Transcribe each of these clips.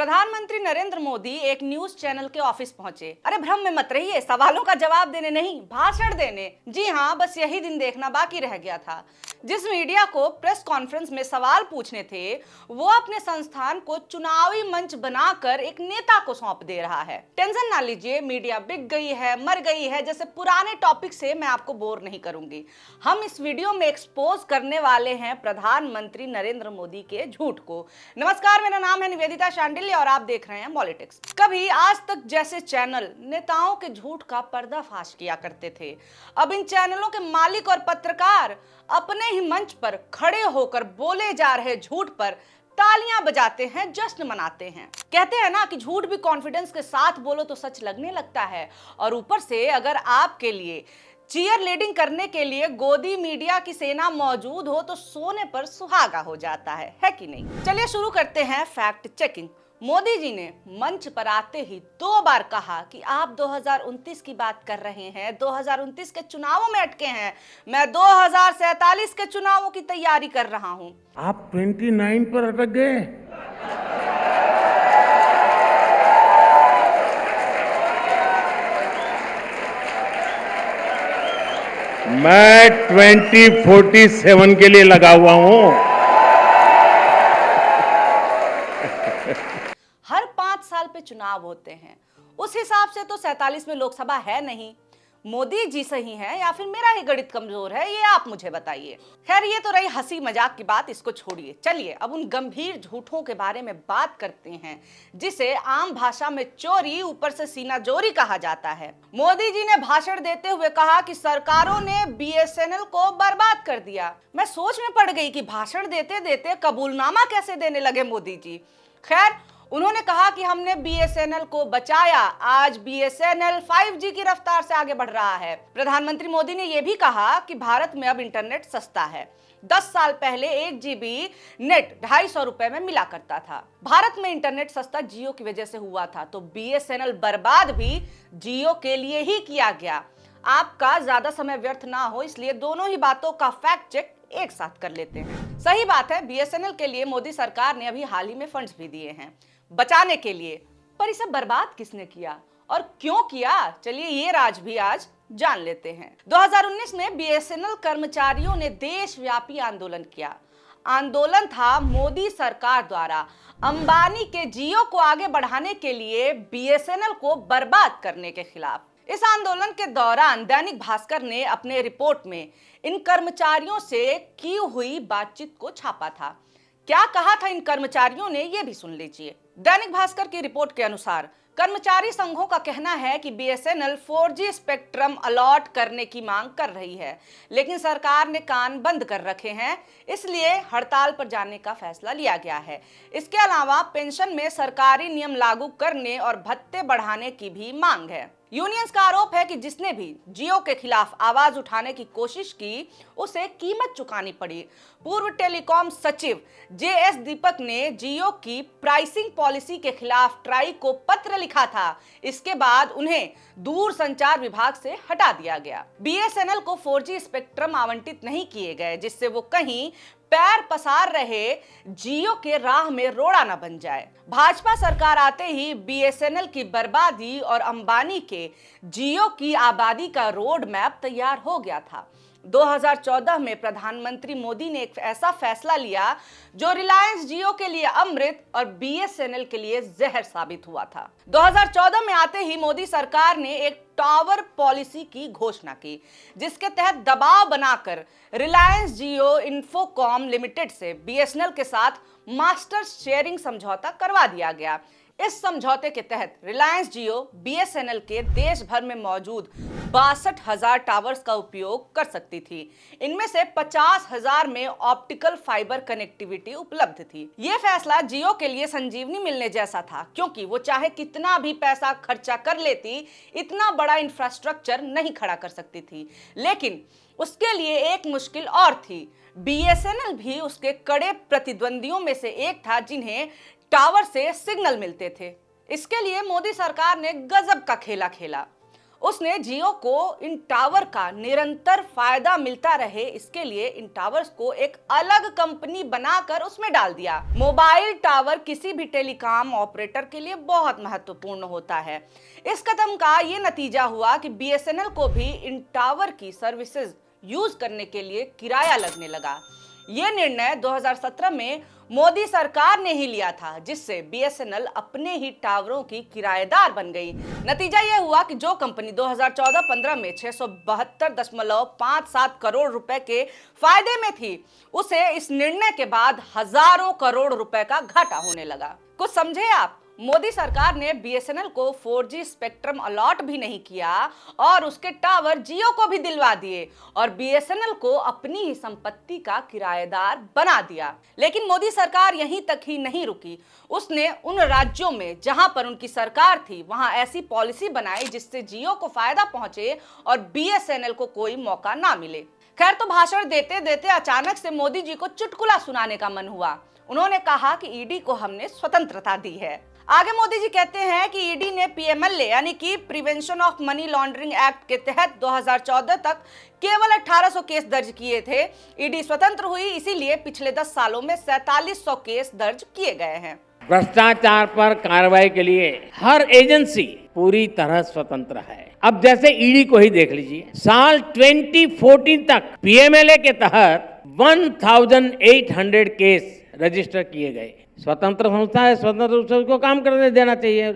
प्रधानमंत्री नरेंद्र मोदी एक news channel के ऑफिस पहुंचे। अरे भ्रम में मत रहिए, सवालों का जवाब देने नहीं, भाषण देने। जी हाँ, बस यही दिन देखना बाकी रह गया था। जिस मीडिया को प्रेस कॉन्फ्रेंस में सवाल पूछने थे, वो अपने संस्थान को चुनावी मंच बनाकर एक नेता को सौंप दे रहा है। टेंशन ना लीजिए, मीडिया बिक गई है, मर गई है जैसे पुराने टॉपिक से मैं आपको बोर नहीं करूंगी। हम इस वीडियो में एक्सपोज करने वाले हैं प्रधानमंत्री नरेंद्र मोदी के झूठ को। नमस्कार, मेरा नाम है निवेदिता शांडिल्य और आप देख रहे हैं पॉलिटिक्स। कभी आज तक जैसे चैनल नेताओं के झूठ का पर्दाफाश किया करते थे, अब इन चैनलों के मालिक और पत्रकार अपने ही मंच पर खड़े होकर बोले जा रहे झूठ पर तालियां बजाते हैं, जश्न मनाते हैं। कहते हैं ना कि झूठ भी कॉन्फिडेंस के साथ बोलो तो सच लगने लगता है, और ऊपर से अगर आपके लिए चीयर लीडिंग करने के लिए गोदी मीडिया की सेना मौजूद हो तो सोने पर सुहागा हो जाता है कि नहीं। चलिए शुरू करते हैं फैक्ट चेकिंग। मोदी जी ने मंच पर आते ही 2 बार कहा कि आप 2029 की बात कर रहे हैं, 2029 के चुनावों में अटके हैं, मैं 2047 के चुनावों की तैयारी कर रहा हूं। आप 29 पर अटक गए। मैं 2047 के लिए लगा हुआ हूं। हर 5 साल पे चुनाव होते हैं, उस हिसाब से तो 47 में लोकसभा है नहीं। मोदी जी सही हैं या फिर मेरा ही गणित कमजोर है, ये आप मुझे बताइए। खैर, ये तो रही हंसी मजाक की बात, इसको छोड़िए। चलिए अब उन गंभीर झूठों के बारे में बात करते हैं जिसे आम भाषा में चोरी ऊपर से सीना जोरी कहा जाता है। मोदी जी ने भाषण देते हुए कहा कि सरकारों ने बीएसएनएल को बर्बाद कर दिया। मैं सोच में पड़ गई कि भाषण देते देते कबूलनामा कैसे देने लगे मोदी जी। खैर, उन्होंने कहा कि हमने बीएसएनएल को बचाया, आज बीएसएनएल 5G की रफ्तार से आगे बढ़ रहा है। प्रधानमंत्री मोदी ने यह भी कहा कि भारत में अब इंटरनेट सस्ता है। 10 साल पहले 1 GB नेट 250 रुपए में मिला करता था। भारत में इंटरनेट सस्ता जियो की वजह से हुआ था, तो बीएसएनएल बर्बाद भी जियो के लिए ही किया गया। आपका ज्यादा समय व्यर्थ ना हो, इसलिए दोनों ही बातों का फैक्ट चेक एक साथ कर लेते हैं। सही बात है, बीएसएनएल के लिए मोदी सरकार ने अभी हाल ही में फंड्स भी दिए हैं बचाने के लिए, पर इसे बर्बाद किसने किया और क्यों किया, चलिए ये राज भी आज जान लेते हैं। 2019 में बीएसएनएल कर्मचारियों ने देशव्यापी आंदोलन किया। आंदोलन था मोदी सरकार द्वारा अंबानी के जियो को आगे बढ़ाने के लिए बीएसएनएल को बर्बाद करने के खिलाफ। इस आंदोलन के दौरान दैनिक भास्कर ने अपने रिपोर्ट में इन कर्मचारियों से की हुई बातचीत को छापा था। क्या कहा था इन कर्मचारियों ने, ये भी सुन लीजिए। दैनिक भास्कर की रिपोर्ट के अनुसार कर्मचारी संघों का कहना है कि बीएसएनएल 4G स्पेक्ट्रम अलॉट करने की मांग कर रही है, लेकिन सरकार ने कान बंद कर रखे हैं, इसलिए हड़ताल पर जाने का फैसला लिया गया है। इसके अलावा पेंशन में सरकारी नियम लागू करने और भत्ते बढ़ाने की भी मांग है। यूनियंस का आरोप है कि जिसने भी जियो के खिलाफ आवाज उठाने की कोशिश की, उसे कीमत चुकानी पड़ी। पूर्व टेलीकॉम सचिव JS दीपक ने जियो की प्राइसिंग पॉलिसी के खिलाफ ट्राई को पत्र लिखा था। इसके बाद उन्हें दूरसंचार विभाग से हटा दिया गया। बीएसएनएल को 4G स्पेक्ट्रम आवंटित नहीं किए गए, जिससे वो कहीं पैर पसार रहे जियो के राह में रोड़ा न बन जाए। भाजपा सरकार आते ही बीएसएनएल की बर्बादी और अंबानी के जियो की आबादी का रोड मैप तैयार हो गया था। 2014 में प्रधानमंत्री मोदी ने एक ऐसा फैसला लिया जो रिलायंस जियो के लिए अमृत और बीएसएनएल के लिए जहर साबित हुआ था। 2014 में आते ही मोदी सरकार ने एक टावर पॉलिसी की घोषणा की, जिसके तहत दबाव बनाकर रिलायंस जियो इन्फोकॉम लिमिटेड से बीएसएनएल के साथ मास्टर शेयरिंग समझौता करवा दिया गया। इस समझौते के तहत रिलायंस जियो बीएसएनएल के देश भर में मौजूद 62,000 टावर्स का उपयोग कर सकती थी। इनमें से 50,000 में ऑप्टिकल फाइबर कनेक्टिविटी उपलब्ध थी। यह फैसला जियो के लिए संजीवनी मिलने जैसा था, क्योंकि वो चाहे कितना भी पैसा खर्चा कर लेती, इतना बड़ा इंफ्रास्ट्रक्चर नहीं खड़ा कर सकती थी। लेकिन उसके लिए एक मुश्किल और थी। बीएसएनएल भी उसके कड़े प्रतिद्वंदियों में से एक था, जिन्हें टावर से सिग्नल मिलते थे। इसके लिए मोदी सरकार ने गजब का खेला खेला। उसने जियो को इन टावर का निरंतर फायदा मिलता रहे, इसके लिए इन टावर्स को एक अलग कंपनी बनाकर उसमें डाल दिया। मोबाइल टावर किसी भी टेलीकॉम ऑपरेटर के लिए बहुत महत्वपूर्ण होता है। इस कदम का ये नतीजा हुआ कि बीएसएनएल को भी इन टावर की सर्विसेज यूज करने के लिए किराया लगने लगा। ये निर्णय 2017 में मोदी सरकार ने ही लिया था, जिससे बीएसएनएल अपने ही टावरों की किराएदार बन गई। नतीजा यह हुआ कि जो कंपनी 2014-15 में 672.57 करोड़ रुपए के फायदे में थी, उसे इस निर्णय के बाद हजारों करोड़ रुपए का घाटा होने लगा। कुछ समझे आप? मोदी सरकार ने बीएसएनएल को 4G स्पेक्ट्रम अलॉट भी नहीं किया और उसके टावर जियो को भी दिलवा दिए और बीएसएनएल को अपनी ही संपत्ति का किराएदार बना दिया। लेकिन मोदी सरकार यहीं तक ही नहीं रुकी। उसने उन राज्यों में जहां पर उनकी सरकार थी, वहां ऐसी पॉलिसी बनाई जिससे जियो को फायदा पहुंचे और बीएसएनएल को कोई मौका ना मिले। खैर, तो भाषण देते देते अचानक से मोदी जी को चुटकुला सुनाने का मन हुआ। उन्होंने कहा कि ईडी को हमने स्वतंत्रता दी है। आगे मोदी जी कहते हैं कि ईडी ने पीएमएलए यानी कि prevention of money laundering act के तहत 2014 तक केवल 1800 केस दर्ज किए थे। ईडी स्वतंत्र हुई, इसीलिए पिछले 10 सालों में 4700 केस दर्ज किए गए हैं। भ्रष्टाचार पर कार्रवाई के लिए हर एजेंसी पूरी तरह स्वतंत्र है। अब जैसे ईडी को ही देख लीजिए, साल 2014 तक पीएमएलए के तहत 1800 केस रजिस्टर किए गए। स्वतंत्र संस्था है, स्वतंत्र रूप से उसको काम करने देना चाहिए।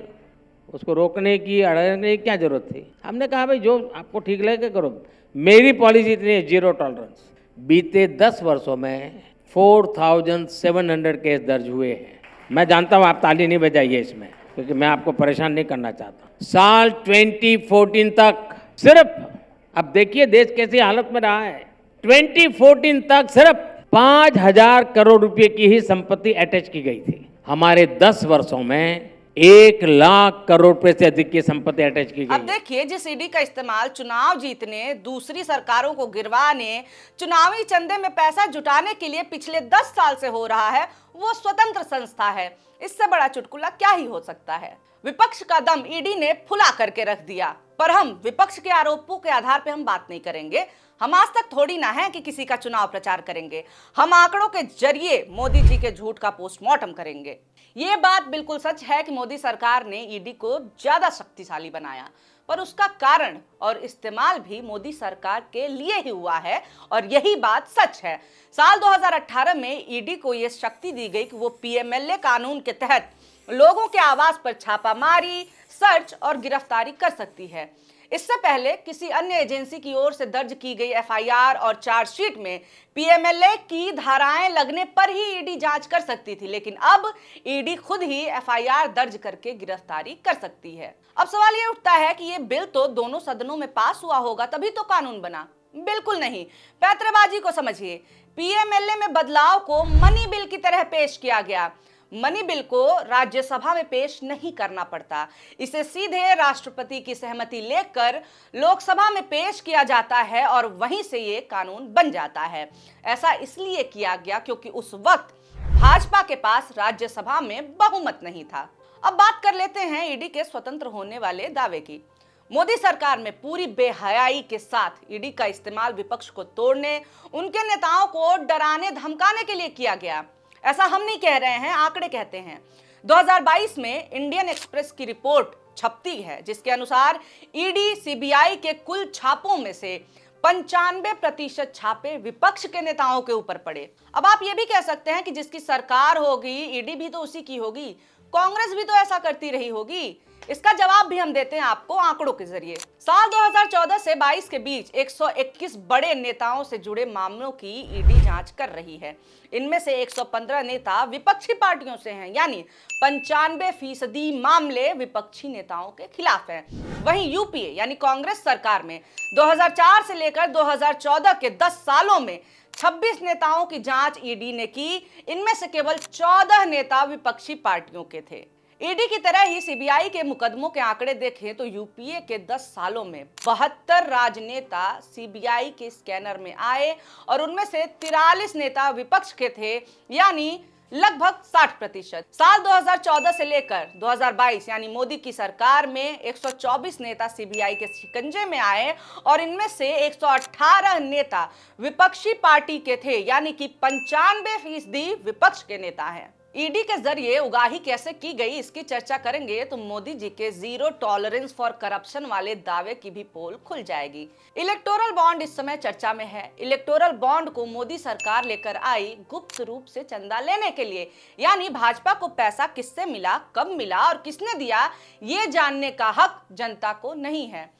उसको रोकने की, अड़ने की क्या जरूरत थी? हमने कहा भाई जो आपको ठीक लगे करो। मेरी पॉलिसी इतनी है, जीरो टॉलरेंस। बीते 10 वर्षों में 4700 केस दर्ज हुए हैं। मैं जानता हूँ आप ताली नहीं बजाइए इसमें, क्योंकि मैं आपको परेशान नहीं करना चाहता। साल 2014 तक सिर्फ, अब देखिए देश कैसी हालत में रहा है, 2014 तक सिर्फ 5000 करोड़ रुपए की ही संपत्ति अटैच की गई थी। हमारे 10 वर्षों में 1 लाख करोड़ रुपए से अधिक की संपत्ति अटैच की गई। अब देखिए, जिस ईडी का इस्तेमाल चुनाव जीतने, दूसरी सरकारों को गिरवाने, चुनावी चंदे में पैसा जुटाने के लिए पिछले 10 साल से हो रहा है, वो स्वतंत्र संस्था है। इससे बड़ा चुटकुला क्या ही हो सकता है। विपक्ष का दम ईडी ने फुला करके रख दिया। पर हम विपक्ष के आरोपों के आधार पर हम बात नहीं करेंगे। हम आज तक थोड़ी ना है कि किसी का चुनाव प्रचार करेंगे। हम आंकड़ों के जरिए मोदी जी के झूठ का पोस्टमार्टम करेंगे। ये बात बिल्कुल सच है कि मोदी सरकार ने ईडी को ज्यादा शक्तिशाली बनाया, पर उसका कारण और इस्तेमाल भी मोदी सरकार के लिए ही हुआ है और यही बात सच है। साल 2018 में ईडी को यह शक्ति दी गई कि वो पीएमएलए कानून के तहत लोगों के आवास पर छापामारी, सर्च और गिरफ्तारी कर सकती है। इससे पहले किसी अन्य एजेंसी की ओर से दर्ज की गई एफआईआर और चार्जशीट में पीएमएलए की धाराएं लगने पर ही ईडी जांच कर सकती थी, लेकिन अब ईडी खुद ही एफआईआर दर्ज करके गिरफ्तारी कर सकती है। अब सवाल ये उठता है कि ये बिल तो दोनों सदनों में पास हुआ होगा तभी तो कानून बना। बिल्कुल नहीं, पैंतरेबाजी को समझिए। पीएमएलए में बदलाव को मनी बिल की तरह पेश किया गया। मनी बिल को राज्यसभा में पेश नहीं करना पड़ता, इसे सीधे राष्ट्रपति की सहमति लेकर लोकसभा में पेश किया जाता है और वहीं से ये कानून बन जाता है। ऐसा इसलिए किया गया क्योंकि उस वक्त भाजपा के पास राज्यसभा में बहुमत नहीं था। अब बात कर लेते हैं ईडी के स्वतंत्र होने वाले दावे की। मोदी सरकार में पूरी बेहयाई के साथ ईडी का इस्तेमाल विपक्ष को तोड़ने, उनके नेताओं को डराने धमकाने के लिए किया गया। ऐसा हम नहीं कह रहे हैं, आंकड़े कहते हैं। 2022 में इंडियन एक्सप्रेस की रिपोर्ट छपती है, जिसके अनुसार ईडी सीबीआई के कुल छापों में से 95% छापे विपक्ष के नेताओं के ऊपर पड़े। अब आप ये भी कह सकते हैं कि जिसकी सरकार होगी, ईडी भी तो उसी की होगी, कांग्रेस भी तो ऐसा करती रही होगी। इसका जवाब भी हम देते हैं आपको आंकड़ों के जरिए। साल 2014 से 22 के बीच 121 बड़े नेताओं से जुड़े मामलों की ईडी जांच कर रही है। इनमें से 115 नेता विपक्षी पार्टियों से हैं, यानी 95% मामले विपक्षी नेताओं के खिलाफ हैं। वहीं यूपीए यानी कांग्रेस सरकार में 2004 से लेकर 2014 के 10 सालों में 26 नेताओं की जांच ईडी ने की। इनमें से केवल 14 नेता विपक्षी पार्टियों के थे। ईडी की तरह ही सीबीआई के मुकदमों के आंकड़े देखें तो यूपीए के 10 सालों में 72 राजनेता सीबीआई के स्कैनर में आए और उनमें से 43 नेता विपक्ष के थे, यानी लगभग 60%। साल 2014 से लेकर 2022 यानी मोदी की सरकार में 124 नेता सीबीआई के शिकंजे में आए और इनमें से 118 नेता विपक्षी पार्टी के थे, यानी कि 95% विपक्ष के नेता हैं। ईडी के जरिए उगाही कैसे की गई इसकी चर्चा करेंगे तो मोदी जी के जीरो टॉलरेंस फॉर करप्शन वाले दावे की भी पोल खुल जाएगी। इलेक्टोरल बॉन्ड इस समय चर्चा में है। इलेक्टोरल बॉन्ड को मोदी सरकार लेकर आई गुप्त रूप से चंदा लेने के लिए, यानी भाजपा को पैसा किससे मिला, कब मिला और किसने दिया, ये जानने का हक जनता को नहीं है।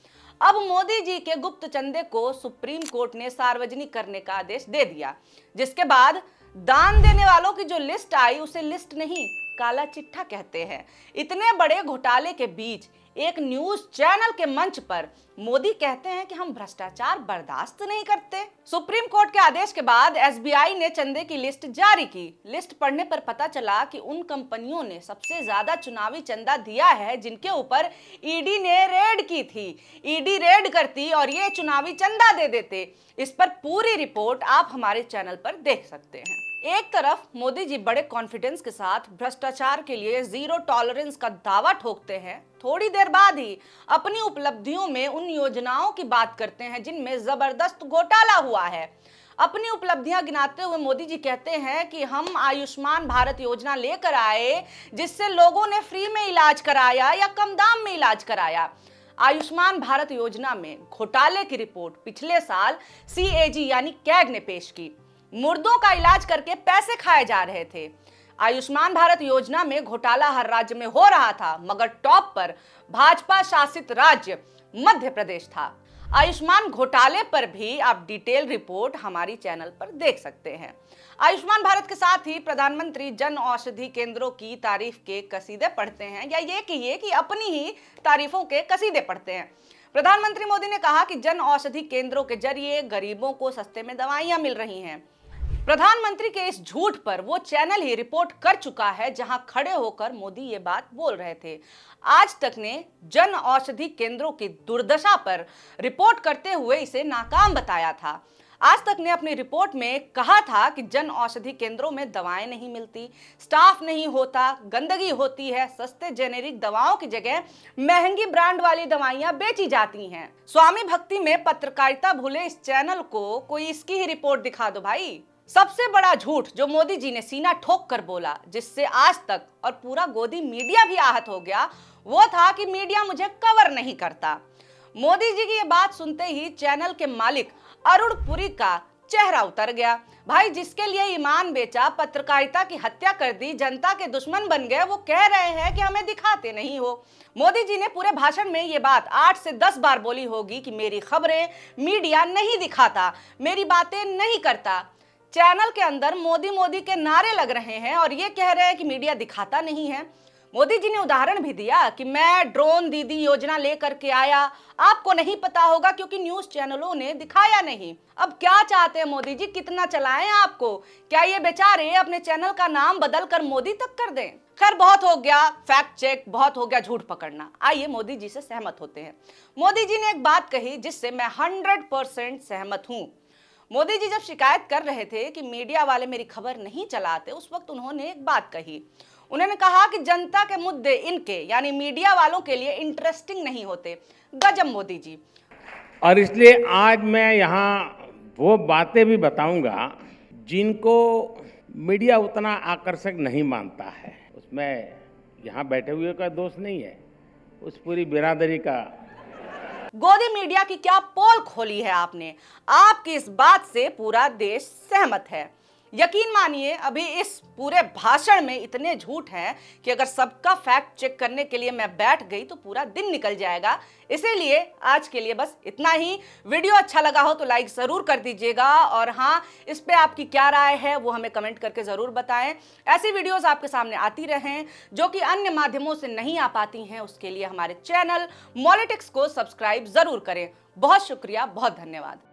अब मोदी जी के गुप्त चंदे को सुप्रीम कोर्ट ने सार्वजनिक करने का आदेश दे दिया, जिसके बाद दान देने वालों की जो लिस्ट आई उसे लिस्ट नहीं काला चिट्ठा कहते हैं। इतने बड़े घोटाले के बीच एक न्यूज चैनल के मंच पर मोदी कहते हैं कि हम भ्रष्टाचार बर्दाश्त नहीं करते। सुप्रीम कोर्ट के आदेश के बाद एसबीआई ने चंदे की लिस्ट जारी की। लिस्ट पढ़ने पर पता चला कि उन कंपनियों ने सबसे ज्यादा चुनावी चंदा दिया है जिनके ऊपर ईडी ने रेड की थी। ईडी रेड करती और ये चुनावी चंदा दे देते। इस पर पूरी रिपोर्ट आप हमारे चैनल पर देख सकते हैं। एक तरफ मोदी जी बड़े कॉन्फिडेंस के साथ भ्रष्टाचार के लिए जीरो टॉलरेंस का दावा ठोकते हैं, थोड़ी देर बाद ही अपनी उपलब्धियों में उन योजनाओं की बात करते हैं जिनमें जबरदस्त घोटाला हुआ है। अपनी उपलब्धियां गिनाते हुए मोदी जी कहते हैं कि हम आयुष्मान भारत योजना लेकर आए जिससे लोगों ने फ्री में इलाज कराया या कम दाम में इलाज कराया। आयुष्मान भारत योजना में घोटाले की रिपोर्ट पिछले साल सीएजी यानी कैग ने पेश की। मुर्दों का इलाज करके पैसे खाए जा रहे थे। आयुष्मान भारत योजना में घोटाला हर राज्य में हो रहा था, मगर टॉप पर भाजपा शासित राज्य मध्य प्रदेश था। आयुष्मान घोटाले पर भी आप डिटेल रिपोर्ट हमारी चैनल पर देख सकते हैं। आयुष्मान भारत के साथ ही प्रधानमंत्री जन औषधि केंद्रों की तारीफ के कसीदे पढ़ते हैं, या ये कहिए कि अपनी ही तारीफों के कसीदे पढ़ते हैं। प्रधानमंत्री मोदी ने कहा कि जन औषधि केंद्रों के जरिए गरीबों को सस्ते में दवाइयां मिल रही हैं। प्रधानमंत्री के इस झूठ पर वो चैनल ही रिपोर्ट कर चुका है जहां खड़े होकर मोदी ये बात बोल रहे थे। आज तक ने जन औषधि केंद्रों की दुर्दशा पर रिपोर्ट करते हुए इसे नाकाम बताया था। आज तक ने अपनी रिपोर्ट में कहा था कि जन औषधि केंद्रों में दवाएं नहीं मिलती, स्टाफ नहीं होता, गंदगी होती है, सस्ते जेनेरिक दवाओं की जगह महंगी ब्रांड वाली दवाइयां बेची जाती हैं। स्वामी भक्ति में पत्रकारिता भूले इस चैनल को कोई इसकी ही रिपोर्ट दिखा दो भाई। सबसे बड़ा झूठ जो मोदी जी ने सीना ठोक कर बोला, जिससे आज तक और पूरा गोदी मीडिया भी आहत हो गया, वो था कि मीडिया मुझे कवर नहीं करता। मोदी जी की ये बात सुनते ही चैनल के मालिक अरुण पुरी का चेहरा उतर गया। भाई, जिसके लिए ईमान बेचा, पत्रकारिता की हत्या कर दी, जनता के दुश्मन बन गए, वो कह रहे हैं कि हमें दिखाते नहीं हो। मोदी जी ने पूरे भाषण में ये बात 8 से 10 बार बोली होगी कि मेरी खबरें मीडिया नहीं दिखाता, मेरी बातें नहीं करता। चैनल के अंदर मोदी मोदी के नारे लग रहे हैं और ये कह रहे हैं कि मीडिया दिखाता नहीं है। मोदी जी ने उदाहरण भी दिया कि मैं ड्रोन दीदी योजना लेकर के आया, आपको नहीं पता होगा क्योंकि न्यूज चैनलों ने दिखाया नहीं। अब क्या चाहते हैं मोदी जी, कितना चलाएं आपको? क्या ये बेचारे अपने चैनल का नाम बदल कर मोदी तक कर दें? खैर, बहुत हो गया फैक्ट चेक, बहुत हो गया झूठ पकड़ना। आइए मोदी जी से सहमत होते हैं। मोदी जी ने एक बात कही जिससे मैं 100% सहमत हूं। मोदी जी जब शिकायत कर रहे थे कि मीडिया वाले मेरी खबर नहीं चलाते, उस वक्त उन्होंने एक बात कही। उन्होंने कहा कि जनता के मुद्दे इनके यानी मीडिया वालों के लिए इंटरेस्टिंग नहीं होते। गजब मोदी जी। और इसलिए आज मैं यहाँ वो बातें भी बताऊंगा जिनको मीडिया उतना आकर्षक नहीं मानता है। उसमें यहाँ बैठे हुए का दोष नहीं है, उस पूरी बिरादरी का। गोदी मीडिया की क्या पोल खोली है आपने। आपकी इस बात से पूरा देश सहमत है। यकीन मानिए, अभी इस पूरे भाषण में इतने झूठ हैं कि अगर सबका फैक्ट चेक करने के लिए मैं बैठ गई तो पूरा दिन निकल जाएगा। इसीलिए आज के लिए बस इतना ही। वीडियो अच्छा लगा हो तो लाइक जरूर कर दीजिएगा, और हाँ, इस पे आपकी क्या राय है वो हमें कमेंट करके जरूर बताएं। ऐसी वीडियोस आपके सामने आती रहें जो कि अन्य माध्यमों से नहीं आ पाती हैं। उसके लिए हमारे चैनल मॉलिटिक्स को सब्सक्राइब जरूर करें। बहुत शुक्रिया, बहुत धन्यवाद।